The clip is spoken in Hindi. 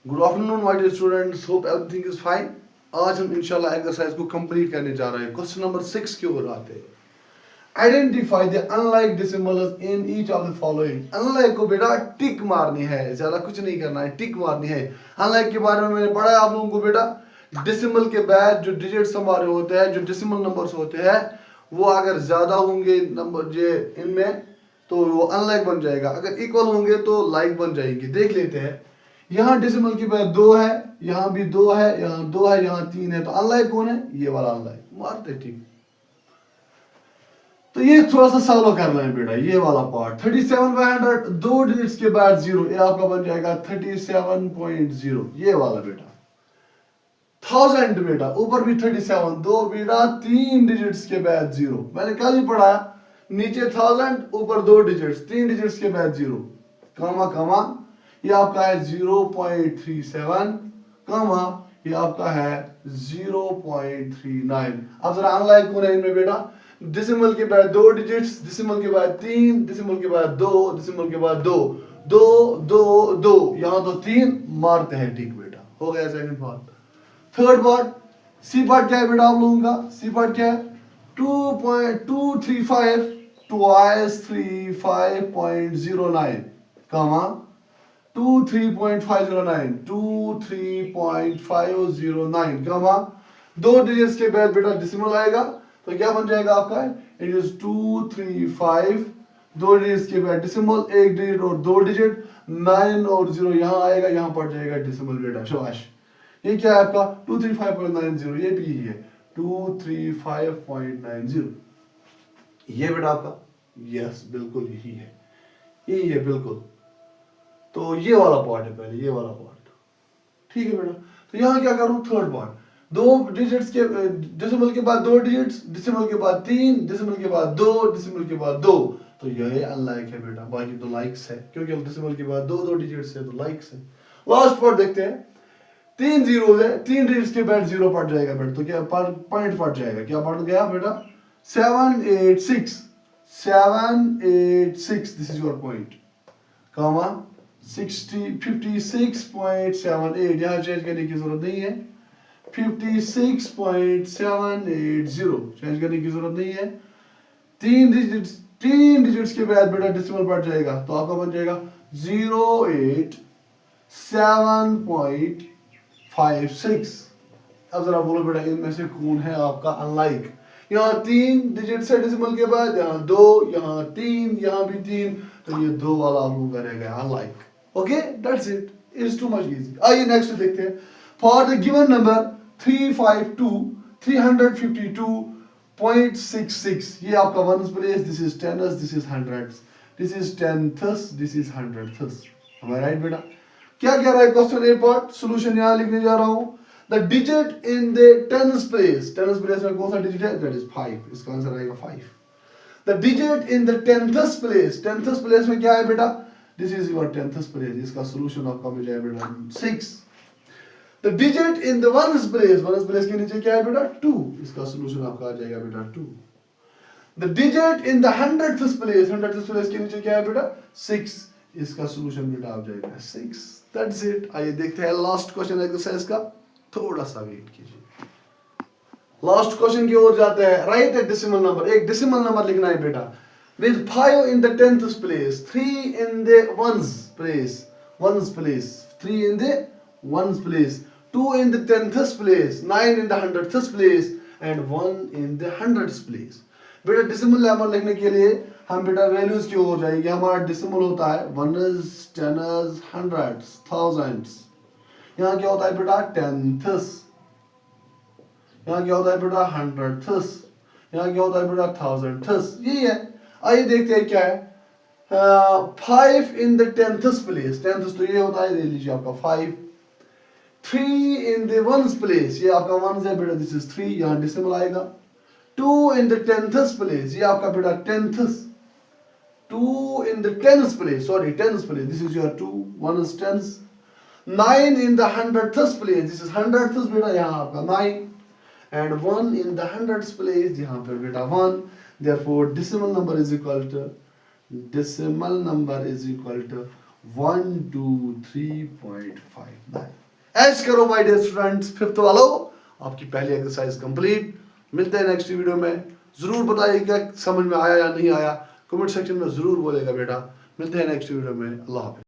Good afternoon my dear students, hope everything is fine. आज हम इंशाल्लाह एक्सरसाइज को कंप्लीट करने जा रहे हैं। क्वेश्चन नंबर 6 की ओर आते हैं। Identify the unlike decimals in each of the following. Unlike को बेटा टिक मारनी है, ज्यादा कुछ नहीं करना है, टिक मारनी है। अनलाइक के बारे में मैंने पढ़ा है आप लोगों को बेटा। डेसिमल के बाद जो डिजिट्स हमारे होते हैं, जो डेसिमल नंबर्स होते हैं, वो अगर ज्यादा होंगे नंबर जे इनमें तो वो अनलाइक बन जाएगा, अगर इक्वल होंगे तो लाइक बन जाएगी। देख लेते हैं। यहाँ डेसिमल की बाद 2 है, यहाँ भी 2 है, यहाँ 2 है, यहाँ 3 है, तो अनलाइक कौन है? ये वाला अनलाइक। मारते ठीक। तो ये थोड़ा सा सॉल्व कर लें बेटा, ये वाला पार्ट। 37/100 दो डिजिट्स के बाद 0, ये आपका बन जाएगा 37.0, ये वाला बेटा। 1000 बेटा, ऊपर भी 37, दो बेटा 3 डिजिट्स के बाद 0। मैंने कल ही पढ़ाया, नीचे 1000, ऊपर 2 डिजिट्स, 3 डिजिट्स के बाद 0, कामा कामा, ये आपका है 0.37, कामा ये आपका है 0.39। अब जरा अनलाइक कौन है इनमें बेटा? डेसिमल के बाद 2 डिजिट्स, डेसिमल के बाद 3, डेसिमल के बाद 2, डेसिमल के बाद 2, 2 2 2, यहां तो 3 मारते हैं ठीक बेटा। हो गया second part. Third part, C part क्या है बेटा आप लोगों का? सी पार्ट क्या है? 2.235 twice 35.09, कामा 23.509, कामा 2 डिजिट्स के बाद बेटा डेसिमल आएगा, तो क्या बन जाएगा आपका? इट इज 235, 2 डिजिट्स के बाद डेसिमल, 1 डिजिट और 2 डिजिट, 9 और 0 यहाँ आएगा, यहाँ पड़ जाएगा डेसिमल बेटा। शाबाश। ये क्या है आपका? 235.90, ये भी है 235.90, ये बेटा आपका। यस बिल्कुल यही है, यही है बिल्कुल। तो ये वाला पार्ट है पहले, ये वाला पार्ट ठीक है बेटा। तो यहाँ क्या करूँ? थर्ड पार्ट, 2 डिजिट्स के डेसिमल के बाद 2 डिजिट्स, डेसिमल के बाद 3, डेसिमल के बाद 2, डेसिमल के बाद 2, तो ये अनलाइक है बेटा। बाकी तो लाइक्स है, क्योंकि डेसिमल के बाद 2 डिजिट्स है तो लाइक्स है। लास्ट पार्ट देखते हैं। 3 जीरो है, 3 डिजिट्स के बाद 0 पड़ जाएगा बेटा, तो क्या पॉइंट पड़ जाएगा? क्या पड़ गया बेटा? 786, 786, दिस इज योर पॉइंट, कामा 56.78, यहाँ चेंज करने की जरूरत नहीं है। 56.780 चेंज करने की जरूरत नहीं है। 3 डिजिट्स के बाद बेटा डेसिमल बढ़ जाएगा, तो आपका बन जाएगा 087.56। अब जरा बोलो बेटा, इनमें से कौन है आपका अनलाइक? यहाँ 3 डिजिट है डेसिमल के बाद, यहाँ 2, यहाँ 3, यहाँ भी 3, तो ये 2 वाला आप लोगों का रह गया unlike. Okay, that's it, is too much easy. आइए नेक्स्ट देखते हैं। फॉर द गिवन नंबर 352,352.66, ये आपका ones place, this is tens, this is hundreds, this is tenths, this is hundredths. हमारा राइट बेटा। क्या कह रहा है क्वेश्चन ए पार्ट? सोल्यूशन यहां लिखने जा रहा हूं। The digit in the tens place, tens place में कौन सा डिजिट है? दैट इज 5, इसका आंसर आएगा 5। The digit in the tenths place, tenths place में क्या है बेटा? This is your tenths place, इसका सोल्यूशन आपका मिल जाएगा बेटा 6। The digit in the ones place, ones place के नीचे क्या है बेटा? 2, इसका सोल्यूशन आपका आ जाएगा बेटा 2। The digit in the hundredths place, hundredths place के नीचे क्या है बेटा? 6, इसका सोल्यूशन बेटा आ जाएगा 6। That's it. आइए देखते हैं लास्ट क्वेश्चन एक्सरसाइज का। थोड़ा सा वेट कीजिए, लास्ट क्वेश्चन की ओर जाते हैं। राइट ए डेसिमल नंबर, एक डेसिमल नंबर लिखना है बेटा। With 5 in the tenth place, 3 in the ones place, ones place, 3 in the ones place, 2 in the tenths place, 9 in the hundredths place and 1 in the hundreds place. बेटा डेसिमल नंबर लिखने के लिए हम बेटा वैल्यूज की ओर जाएंगे। हमारा डेसिमल होता है वनस, टेनस, हंड्रेड्स, थाउजेंड्स। यहाँ क्या होता है बेटा? टेंथस। यहाँ क्या होता है बेटा? हंड्रेडथस। यहाँ क्या होता है बेटा? थाउजेंडथस। यही है। आइए देखते हैं क्या है। 5 इन द टेंथस प्लेस, टेंथस तो ये होता है, ले लीजिए आपका 5। 3 इन द वंस प्लेस, ये आपका वंस है बेटा, दिस इज 3, यहाँ डेसिमल आएगा। 2 इन द टेंथस प्लेस, ये आपका बेटा टेंथस। 2 in the tens place, sorry, tens place, this is your 2, 1 is tens. 9 in the hundredths place, this is hundredths बेटा, यहाँ आपका 9, and 1 in the hundredths place, यहाँ पर बेटा 1. Therefore decimal number is equal to 123.59। ऐश करो माय डियर स्टूडेंट्स, फिफ्थ वालों, आपकी पहली एक्सरसाइज कंप्लीट। मिलते हैं नेक्स्ट वीडियो में। जरूर बताइए क्या समझ में आया या नहीं आया, कमेंट सेक्शन में जरूर बोलेगा बेटा। मिलते हैं नेक्स्ट वीडियो में। अल्लाह हाफिज़।